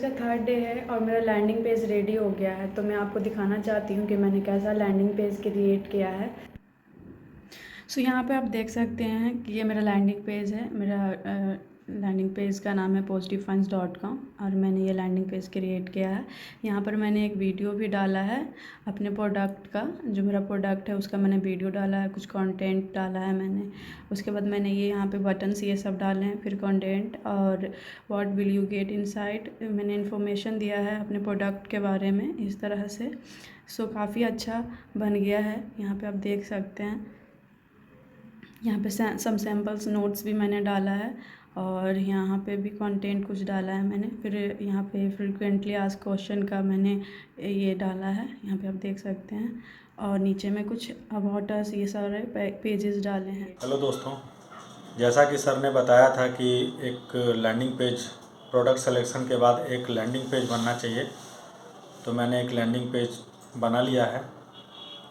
का third day है और मेरा लैंडिंग पेज रेडी हो गया है। तो मैं आपको दिखाना चाहती हूँ कि मैंने कैसा लैंडिंग पेज क्रिएट किया है। सो यहाँ पे आप देख सकते हैं कि ये मेरा लैंडिंग पेज है। मेरा लैंडिंग पेज का नाम है positivefunds.com और मैंने ये लैंडिंग पेज क्रिएट किया है। यहाँ पर मैंने एक वीडियो भी डाला है अपने प्रोडक्ट का, जो मेरा प्रोडक्ट है उसका मैंने वीडियो डाला है, कुछ कंटेंट डाला है मैंने। उसके बाद मैंने ये यहाँ पे बटन्स ये सब डाले हैं, फिर कंटेंट और what will you get inside मैंने इन्फॉर्मेशन दिया है अपने प्रोडक्ट के बारे में इस तरह से। सो काफ़ी अच्छा बन गया है। यहाँ पर आप देख सकते हैं, यहाँ पे सम सैम्पल्स नोट्स भी मैंने डाला है और यहाँ पे भी कंटेंट कुछ डाला है मैंने। फिर यहाँ पे फ्रीक्वेंटली आस्क्ड क्वेश्चन का मैंने ये डाला है, यहाँ पे आप देख सकते हैं। और नीचे में कुछ अबाउट अस ये सारे पेजेस डाले हैं। हेलो दोस्तों, जैसा कि सर ने बताया था कि एक लैंडिंग पेज प्रोडक्ट सिलेक्शन के बाद एक लैंडिंग पेज बनना चाहिए, तो मैंने एक लैंडिंग पेज बना लिया है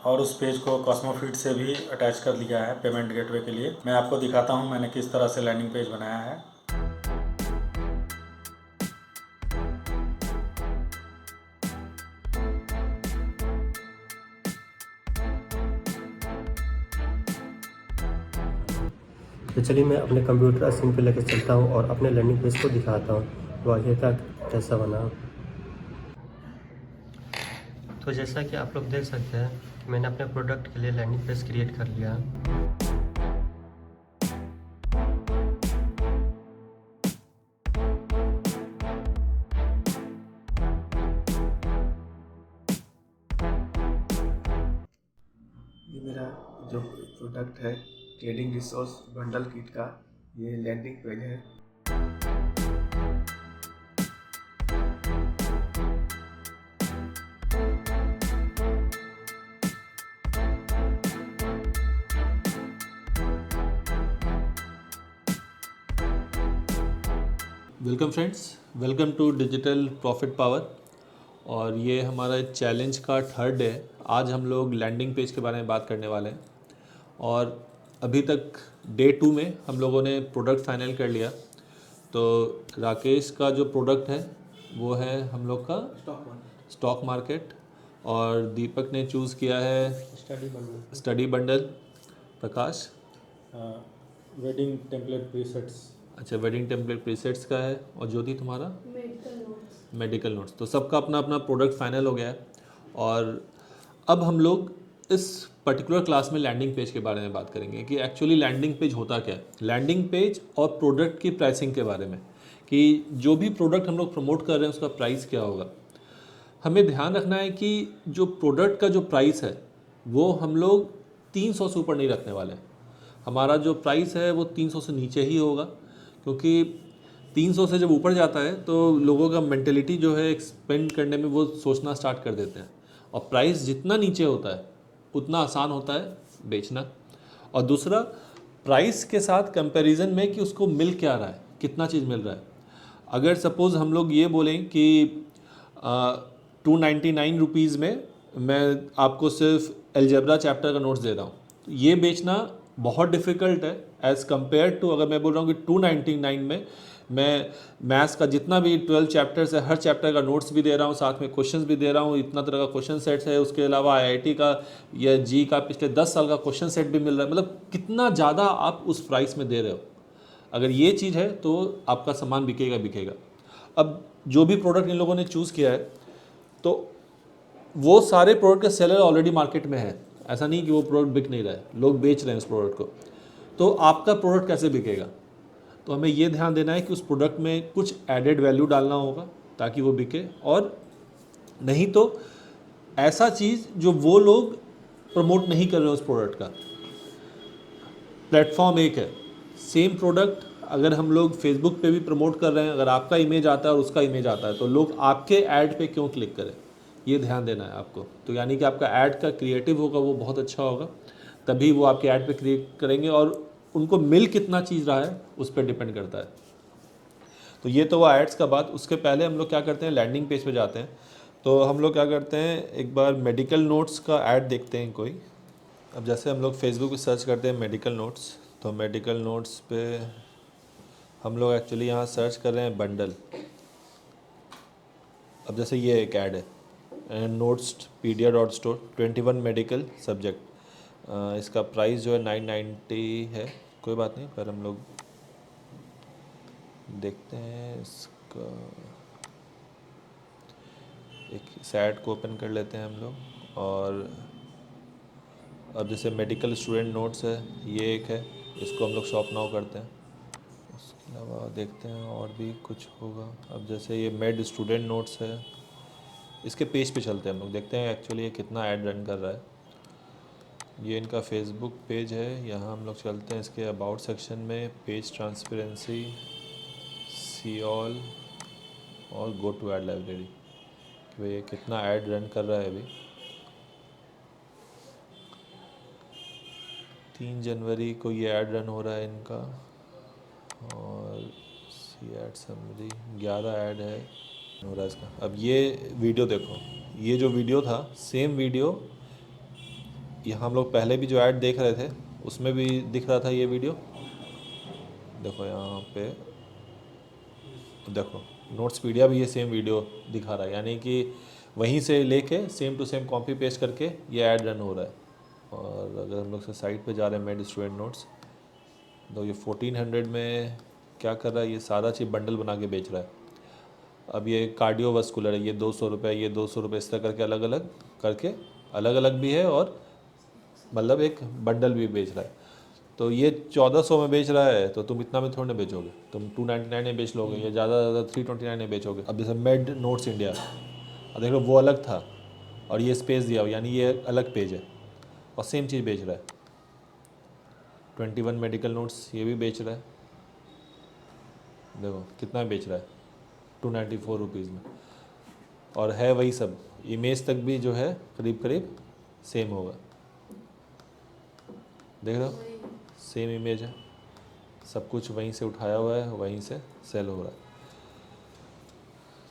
और उस पेज को कॉस्मोफिट से भी अटैच कर लिया है पेमेंट गेटवे के लिए। मैं आपको दिखाता हूं मैंने किस तरह से लैंडिंग पेज बनाया है। तो चलिए मैं अपने कंप्यूटर स्क्रीन पे लेकर चलता हूँ और अपने लैंडिंग पेज को दिखाता हूँ वो आगे तक कैसा बना। तो जैसा कि आप लोग देख सकते हैं, मैंने अपने प्रोडक्ट के लिए लैंडिंग पेज क्रिएट कर लिया। ये मेरा जो प्रोडक्ट है ट्रेडिंग रिसोर्स बंडल किट का, ये लैंडिंग पेज है। Welcome friends, welcome to digital profit power. और ये हमारा चैलेंज का थर्ड डे है। आज हम लोग लैंडिंग पेज के बारे में बात करने वाले हैं और अभी तक डे 2 में हम लोगों ने प्रोडक्ट फाइनल कर लिया। तो राकेश का जो प्रोडक्ट है वो है हम लोग का स्टॉक मार्केट और दीपक ने चूज़ किया है स्टडी बंडल। प्रकाश वेडिंग टेम्पलेट प्रीसेट्स। अच्छा, वेडिंग टेम्पलेट प्रीसेट्स का है। और ज्योति तुम्हारा मेडिकल नोट्स। तो सबका अपना अपना प्रोडक्ट फाइनल हो गया है और अब हम लोग इस पर्टिकुलर क्लास में लैंडिंग पेज के बारे में बात करेंगे कि एक्चुअली लैंडिंग पेज होता क्या है, लैंडिंग पेज और प्रोडक्ट की प्राइसिंग के बारे में कि जो भी प्रोडक्ट हम लोग प्रमोट कर रहे हैं उसका प्राइस क्या होगा। हमें ध्यान रखना है कि जो प्रोडक्ट का जो प्राइस है वो हम लोग 300 से ऊपर नहीं रखने वाले। हमारा जो प्राइस है वो 300 से नीचे ही होगा, क्योंकि 300 से जब ऊपर जाता है तो लोगों का मेंटेलिटी जो है एक्सपेंड करने में वो सोचना स्टार्ट कर देते हैं। और प्राइस जितना नीचे होता है उतना आसान होता है बेचना। और दूसरा, प्राइस के साथ कंपैरिजन में कि उसको मिल क्या रहा है, कितना चीज़ मिल रहा है। अगर सपोज़ हम लोग ये बोलें कि 299 रुपीज़ में मैं आपको सिर्फ अलजेब्रा चैप्टर का नोट्स दे रहा हूँ, तो ये बेचना बहुत डिफ़िकल्ट है एज़ कम्पेयर टू अगर मैं बोल रहा हूँ कि 299 में मैं मैथ्स का जितना भी 12 चैप्टर्स है हर चैप्टर का नोट्स भी दे रहा हूँ, साथ में क्वेश्चंस भी दे रहा हूँ, इतना तरह का क्वेश्चन सेट्स है। उसके अलावा आईआईटी का या जी का पिछले 10 साल का क्वेश्चन सेट भी मिल रहा है। मतलब कितना ज़्यादा आप उस प्राइस में दे रहे हो। अगर ये चीज़ है तो आपका सामान बिकेगा। अब जो भी प्रोडक्ट इन लोगों ने चूज़ किया है तो वो सारे प्रोडक्ट के सेलर ऑलरेडी मार्केट में है। ऐसा नहीं कि वो प्रोडक्ट बिक नहीं रहा है, लोग बेच रहे हैं उस प्रोडक्ट को। तो आपका प्रोडक्ट कैसे बिकेगा, तो हमें ये ध्यान देना है कि उस प्रोडक्ट में कुछ एडेड वैल्यू डालना होगा ताकि वो बिके। और नहीं तो ऐसा चीज़ जो वो लोग प्रमोट नहीं कर रहे हैं उस प्रोडक्ट का। प्लेटफॉर्म एक है, सेम प्रोडक्ट अगर हम लोग फेसबुक पे भी प्रमोट कर रहे हैं, अगर आपका इमेज आता है और उसका इमेज आता है तो लोग आपके ऐड पे क्यों क्लिक करें, ये ध्यान देना है आपको। तो यानी कि आपका ऐड का क्रिएटिव होगा वो बहुत अच्छा होगा, तभी वो आपके ऐड पे क्लिक करेंगे। और उनको मिल कितना चीज़ रहा है उस पर डिपेंड करता है। तो ये तो वो एड्स का बात। उसके पहले हम लोग क्या करते हैं, लैंडिंग पेज पे जाते हैं। तो हम लोग क्या करते हैं, एक बार मेडिकल नोट्स का ऐड देखते हैं कोई। अब जैसे हम लोग फेसबुक पे सर्च करते हैं मेडिकल नोट्स, तो मेडिकल नोट्स पे हम लोग एक्चुअली यहाँ सर्च कर रहे हैं बंडल। अब जैसे ये एक ऐड है notespedia.store 21 मेडिकल सब्जेक्ट, इसका प्राइस जो है 990 है। कोई बात नहीं, पर हम लोग देखते हैं इसका, एक इस ऐड को ओपन कर लेते हैं हम लोग। और अब जैसे मेडिकल स्टूडेंट नोट्स है, ये एक है, इसको हम लोग शॉप नाउ करते हैं। उसके अलावा देखते हैं और भी कुछ होगा। अब जैसे ये मेड स्टूडेंट नोट्स है, इसके पेज पे चलते हैं हम लोग, देखते हैं एक्चुअली ये कितना ऐड रन कर रहा है। ये इनका फेसबुक पेज है, यहाँ हम लोग चलते हैं इसके अबाउट सेक्शन में, पेज ट्रांसपेरेंसी, सी ऑल और गो टू ऐड लाइब्रेरी, कि भाई ये कितना ऐड रन कर रहा है अभी। 3 जनवरी को ये ऐड रन हो रहा है इनका, और सी ऐड समरी 11 ऐड है हो रहा है इसका। अब ये वीडियो देखो, ये जो वीडियो था सेम वीडियो यहाँ हम लोग पहले भी जो ऐड देख रहे थे उसमें भी दिख रहा था ये वीडियो। देखो यहाँ पे देखो नोट्सपीडिया भी ये सेम वीडियो दिखा रहा है, यानी कि वहीं से लेके same to same copy paste करके ये ऐड रन हो रहा है। और अगर हम लोग से साइट पे जा रहे हैं मेड स्टूडेंट नोट्स, तो ये 1400 में क्या कर रहा है, ये सारा चीज़ बंडल बना के बेच रहा है। अब ये कार्डियोवास्कुलर है, ये 200 रुपये, ये 200 रुपये, इस तरह करके अलग अलग करके, अलग अलग भी है और मतलब एक बंडल भी बेच रहा है। तो ये 1400 में बेच रहा है, तो तुम इतना में थोड़ी ना बेचोगे, तुम 299 में बेच लोगे, या ज़्यादा ज़्यादा 329 में बेचोगे। अब जैसे मेड नोट्स इंडिया, अब देख लो वो अलग था और ये स्पेस दिया, यानी ये अलग पेज है और सेम चीज़ बेच रहा है। 21 मेडिकल नोट्स ये भी बेच रहा है, देखो कितना बेच रहा है, 294 रुपीज़ में, और है वही सब, इमेज तक भी जो है करीब करीब सेम होगा। देख रहे हो, सेम इमेज है, सब कुछ वहीं से उठाया हुआ है, वहीं से सेल हो रहा है।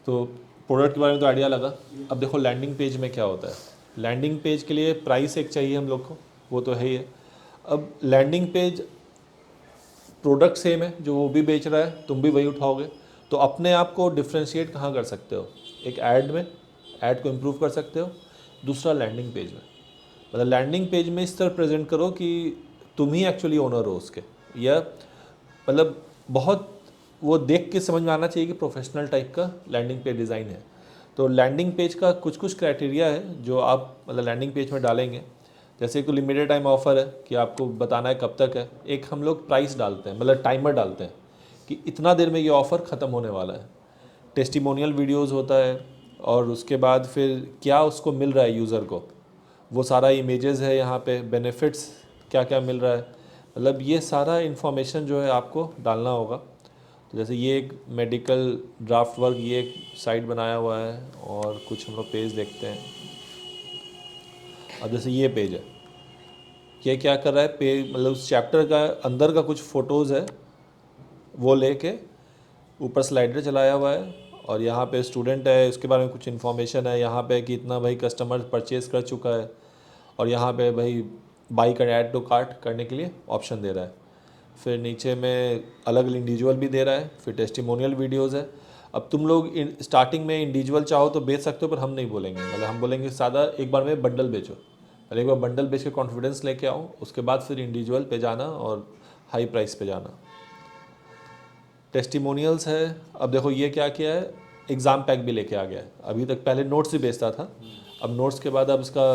तो प्रोडक्ट के बारे में तो आइडिया लगा। अब देखो लैंडिंग पेज में क्या होता है। लैंडिंग पेज के लिए प्राइस एक चाहिए हम लोग को, वो तो है ही है। अब लैंडिंग पेज प्रोडक्ट सेम है, जो वो भी बेच रहा है तुम भी वही उठाओगे, तो अपने आप को डिफ्रेंशिएट कहाँ कर सकते हो, एक ऐड में, ऐड को इम्प्रूव कर सकते हो। दूसरा लैंडिंग पेज में, मतलब लैंडिंग पेज में इस तरह प्रेजेंट करो कि तुम ही एक्चुअली ओनर हो उसके, या मतलब बहुत वो देख के समझ में आना चाहिए कि प्रोफेशनल टाइप का लैंडिंग पेज डिज़ाइन है। तो लैंडिंग पेज का कुछ कुछ क्राइटेरिया है जो आप मतलब लैंडिंग पेज में डालेंगे। जैसे कि लिमिटेड टाइम ऑफर है कि आपको बताना है कब तक है। एक हम लोग प्राइस डालते हैं, मतलब टाइमर डालते हैं कि इतना देर में ये ऑफ़र ख़त्म होने वाला है। टेस्टिमोनियल वीडियोज़ होता है, और उसके बाद फिर क्या उसको मिल रहा है यूज़र को, वो सारा इमेजेस है यहाँ पे, बेनिफिट्स क्या क्या मिल रहा है, मतलब ये सारा इन्फॉर्मेशन जो है आपको डालना होगा। तो जैसे ये एक मेडिकल ड्राफ्ट वर्क, ये एक साइट बनाया हुआ है, और कुछ हम लोग पेज देखते हैं। अब जैसे ये पेज है, ये क्या कर रहा है, पेज मतलब उस चैप्टर का अंदर का कुछ फ़ोटोज़ है वो लेके ऊपर स्लाइडर चलाया हुआ है, और यहाँ पे स्टूडेंट है, उसके बारे में कुछ इन्फॉर्मेशन है यहाँ पे कि इतना भाई कस्टमर परचेज़ कर चुका है, और यहाँ पे भाई बाई का ऐड टू कार्ट करने के लिए ऑप्शन दे रहा है। फिर नीचे में अलग इंडिविजुअल भी दे रहा है, फिर टेस्टिमोनियल वीडियोज़ है। अब तुम लोग स्टार्टिंग में इंडिविजुअल चाहो तो बेच सकते हो, पर हम नहीं बोलेंगे, मतलब हम बोलेंगे सादा एक बार में बंडल बेचो, पहले एक बार बंडल बेच के कॉन्फिडेंस लेके आओ, उसके बाद फिर इंडिविजुअल पे जाना और हाई प्राइस पे जाना। टेस्टिमोनियल्स है, अब देखो ये क्या किया है, एग्ज़ाम पैक भी लेके आ गया है। अभी तक पहले नोट्स ही बेचता था, अब नोट्स के बाद अब इसका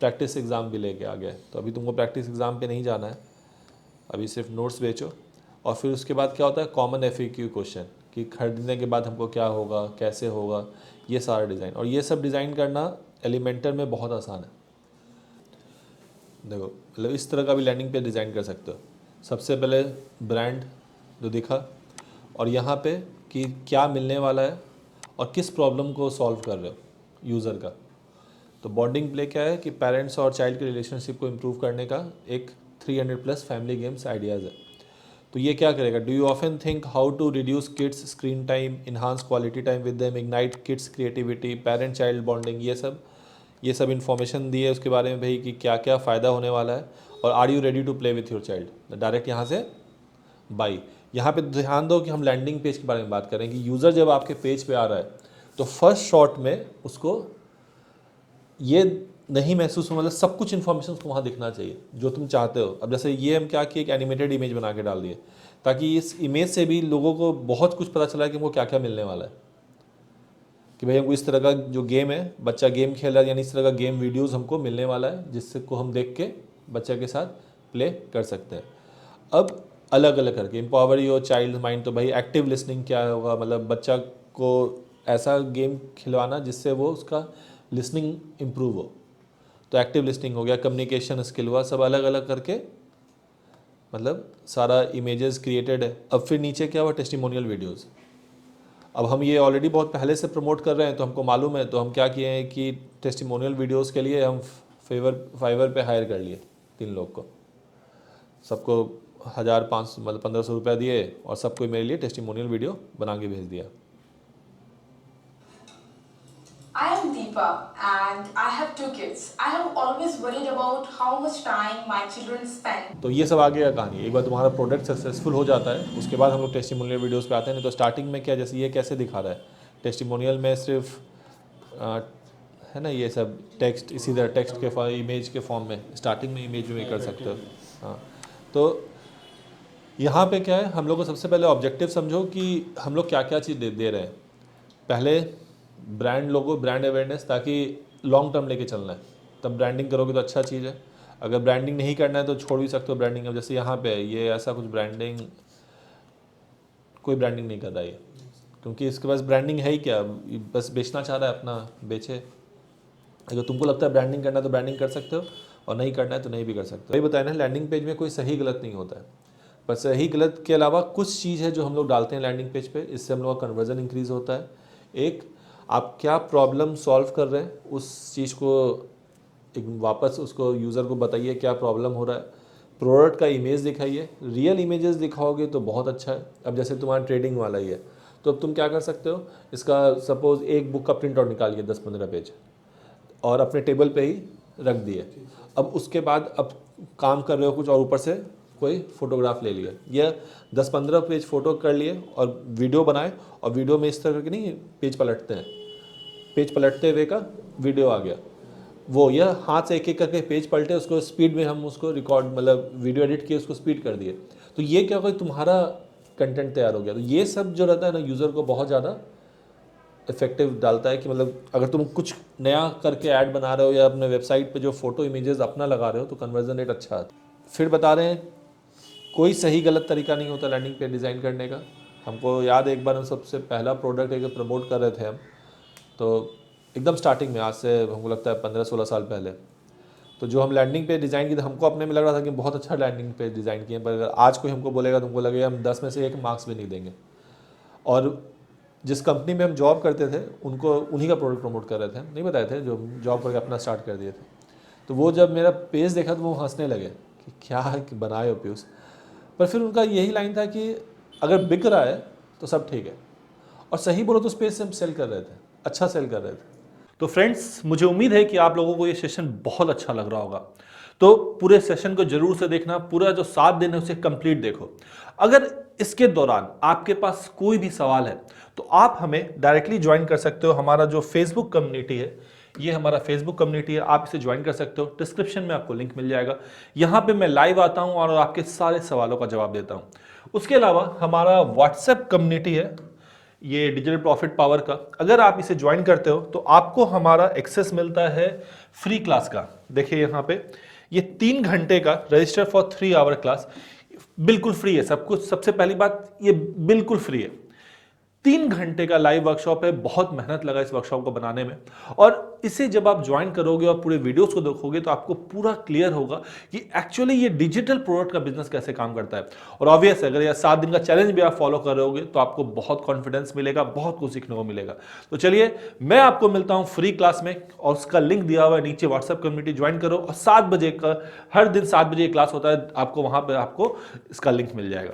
प्रैक्टिस एग्ज़ाम भी लेके आ गया है। तो अभी तुमको प्रैक्टिस एग्ज़ाम पे नहीं जाना है, अभी सिर्फ नोट्स बेचो। और फिर उसके बाद क्या होता है, कॉमन FAQ क्वेश्चन कि खरीदने के बाद हमको क्या होगा, कैसे होगा, ये सारा डिज़ाइन। और ये सब डिज़ाइन करना एलिमेंटर में बहुत आसान है। देखो मतलब इस तरह का भी लैंडिंग पेज डिज़ाइन कर सकते हो। सबसे पहले ब्रांड जो दिखा, और यहाँ पे कि क्या मिलने वाला है और किस प्रॉब्लम को सॉल्व कर रहे हो यूज़र का। तो बॉन्डिंग प्ले क्या है कि पेरेंट्स और चाइल्ड के रिलेशनशिप को इम्प्रूव करने का एक 300+ फैमिली गेम्स आइडियाज़ है। तो ये क्या करेगा, do you often think how to reduce kids screen time, enhance quality time with them, ignite kids creativity, parent child bonding, ये सब इन्फॉर्मेशन दी है उसके बारे में भाई कि क्या क्या फ़ायदा होने वाला है। और are you ready to play with your child, direct यहाँ से बाई। यहाँ पे ध्यान दो कि हम लैंडिंग पेज के बारे में बात करें कि यूज़र जब आपके पेज पे आ रहा है तो फर्स्ट शॉट में उसको ये नहीं महसूस हो, मतलब सब कुछ इन्फॉर्मेशन उसको वहाँ दिखना चाहिए जो तुम चाहते हो। अब जैसे ये हम क्या किए, एक एनिमेटेड इमेज बना के डाल दिए, ताकि इस इमेज से भी लोगों को बहुत कुछ पता चला है कि हमको क्या क्या मिलने वाला है, कि भाई हमको इस तरह का जो गेम है, बच्चा गेम खेल रहा है, यानी इस तरह का गेम वीडियोस हमको मिलने वाला है, जिससे को हम देख के बच्चे के साथ प्ले कर सकते हैं। अब अलग अलग करके एम्पावर योर चाइल्ड माइंड, तो भाई एक्टिव लिसनिंग क्या होगा, मतलब बच्चा को ऐसा गेम खिलवाना जिससे वो उसका लिसनिंग इम्प्रूव हो, तो एक्टिव लिसनिंग हो गया, कम्युनिकेशन स्किल हुआ, सब अलग अलग करके मतलब सारा इमेजेस क्रिएटेड है। अब फिर नीचे क्या हुआ, टेस्टिमोनियल वीडियोस। अब हम ये ऑलरेडी बहुत पहले से प्रमोट कर रहे हैं तो हमको मालूम है, तो हम क्या किए हैं कि टेस्टिमोनियल वीडियोस के लिए हम फाइवर पे हायर कर लिए 3 लोग को, सबको 1500 मतलब 1500 रुपया दिए और सबको मेरे लिए टेस्टिमोनियल वीडियो बना के भेज दिया। I am Deepa and I have 2 kids. I have always worried about how much time my children spend. तो ये सब आगे का कहानी। एक बार तुम्हारा प्रोडक्ट सक्सेसफुल हो जाता है उसके बाद हम लोग टेस्टिमोनियल वीडियोस पे आते हैं। नहीं तो स्टार्टिंग में क्या, जैसे ये कैसे दिखा रहा है, टेस्टिमोनियल में सिर्फ है ना ये सब टेक्स्ट, इसी तरह टेक्स्ट के इमेज के फॉर्म में स्टार्टिंग में इमेज में कर सकते हो। हाँ, तो यहाँ पे क्या है, हम लोग को सबसे पहले ऑब्जेक्टिव समझो कि हम लोग क्या क्या चीज़ दे रहे हैं। पहले ब्रांड लोगो, ब्रांड अवेयरनेस, ताकि लॉन्ग टर्म लेके चलना है, तब ब्रांडिंग करोगे तो अच्छा चीज़ है। अगर ब्रांडिंग नहीं करना है तो छोड़ भी सकते हो ब्रांडिंग। अब जैसे यहाँ पे ये ऐसा कुछ ब्रांडिंग, कोई ब्रांडिंग नहीं कर रहा है, क्योंकि इसके पास ब्रांडिंग है ही क्या, बस बेचना चाह रहा है, अपना बेचे। अगर तुमको लगता है ब्रांडिंग करना है तो ब्रांडिंग कर सकते हो, और नहीं करना है तो नहीं भी कर सकते हो। ये बताया ना, लैंडिंग पेज में कोई सही गलत नहीं होता है, पर सही गलत के अलावा कुछ चीज़ है जो हम लोग डालते हैं लैंडिंग पेज पे, इससे हम लोग का कन्वर्जन इंक्रीज़ होता है। एक, आप क्या प्रॉब्लम सॉल्व कर रहे हैं उस चीज़ को एक वापस उसको यूज़र को बताइए क्या प्रॉब्लम हो रहा है। प्रोडक्ट का इमेज दिखाइए, रियल इमेजेस दिखाओगे तो बहुत अच्छा है। अब जैसे तुम्हारा ट्रेडिंग वाला ही है, तो अब तुम क्या कर सकते हो, इसका सपोज़ एक बुक का प्रिंट आउट निकालिए 10-15 पेज और अपने टेबल पे ही रख दिए। अब उसके बाद अब काम कर रहे हो कुछ और ऊपर से कोई फोटोग्राफ ले लिया, या 10-15 पेज फ़ोटो कर लिए और वीडियो बनाए, और वीडियो में इस तरह के नहीं पेज पलटते हैं, पेज पलटते हुए का वीडियो आ गया, वो यह हाथ से एक एक करके पेज पलटे, उसको स्पीड में हम उसको रिकॉर्ड मतलब वीडियो एडिट किए, उसको स्पीड कर दिए, तो ये क्या होगा, तुम्हारा कंटेंट तैयार हो गया। तो ये सब जो रहता है ना, यूज़र को बहुत ज़्यादा इफेक्टिव डालता है कि मतलब अगर तुम कुछ नया करके ऐड बना रहे हो या अपने वेबसाइट पे जो फोटो इमेजेस अपना लगा रहे हो तो कन्वर्जन रेट अच्छा आता है। फिर बता रहे हैं, कोई सही गलत तरीका नहीं होता लैंडिंग पेज डिज़ाइन करने का। हमको याद है एक बार हम सबसे पहला प्रोडक्ट एक प्रमोट कर रहे थे हम, तो एकदम स्टार्टिंग में, आज से हमको लगता है 15-16 साल पहले, तो जो हम लैंडिंग पेज डिज़ाइन की, तो हमको अपने में लग रहा था कि बहुत अच्छा लैंडिंग पेज डिज़ाइन किए, पर अगर आज कोई हमको बोलेगा तो हमको लगेगा हम 10 में से 1 मार्क्स भी नहीं देंगे। और जिस कंपनी में हम जॉब करते थे उनको उन्हीं का प्रोडक्ट प्रमोट कर रहे थे, नहीं बताए थे, जो जॉब करके अपना स्टार्ट कर दिए थे। तो वो जब मेरा पेज देखा तो वो हंसने लगे कि क्या बनाए हो पीयूष। पर फिर उनका यही लाइन था कि अगर बिक रहा है तो सब ठीक है, और सही बोलो तो उस पेज से हम सेल कर रहे थे, अच्छा सेल कर रहे थे। तो फ्रेंड्स, मुझे उम्मीद है कि आप लोगों को ये सेशन बहुत अच्छा लग रहा होगा, तो पूरे सेशन को जरूर से देखना, पूरा जो 7 दिन है उसे कंप्लीट देखो। अगर इसके दौरान आपके पास कोई भी सवाल है तो आप हमें डायरेक्टली ज्वाइन कर सकते हो। हमारा जो फेसबुक कम्युनिटी है, ये हमारा फेसबुक कम्युनिटी है, आप इसे ज्वाइन कर सकते हो। डिस्क्रिप्शन में आपको लिंक मिल जाएगा। यहाँ पे मैं लाइव आता हूँ और आपके सारे सवालों का जवाब देता हूँ। उसके अलावा हमारा व्हाट्सएप कम्युनिटी है, ये डिजिटल प्रॉफिट पावर का, अगर आप इसे ज्वाइन करते हो तो आपको हमारा एक्सेस मिलता है फ्री क्लास का। देखिए यहाँ पे ये 3 घंटे का रजिस्टर फॉर 3 आवर क्लास, बिल्कुल फ्री है सब कुछ। सबसे पहली बात, ये बिल्कुल फ्री है। 3 घंटे का लाइव वर्कशॉप है, बहुत मेहनत लगा इस वर्कशॉप को बनाने में, और इसे जब आप ज्वाइन करोगे और पूरे वीडियोस को देखोगे तो आपको पूरा क्लियर होगा कि एक्चुअली ये डिजिटल प्रोडक्ट का बिजनेस कैसे काम करता है। और ऑब्वियस अगर ये 7 दिन का चैलेंज भी आप फॉलो कर रहे होगे तो आपको बहुत कॉन्फिडेंस मिलेगा, बहुत कुछ सीखने को मिलेगा। तो चलिए, मैं आपको मिलता हूँ फ्री क्लास में, और उसका लिंक दिया हुआ है नीचे। व्हाट्सएप कम्युनिटी ज्वाइन करो, और 7 बजे का, हर दिन 7 बजे क्लास होता है, आपको वहां पर आपको इसका लिंक मिल जाएगा।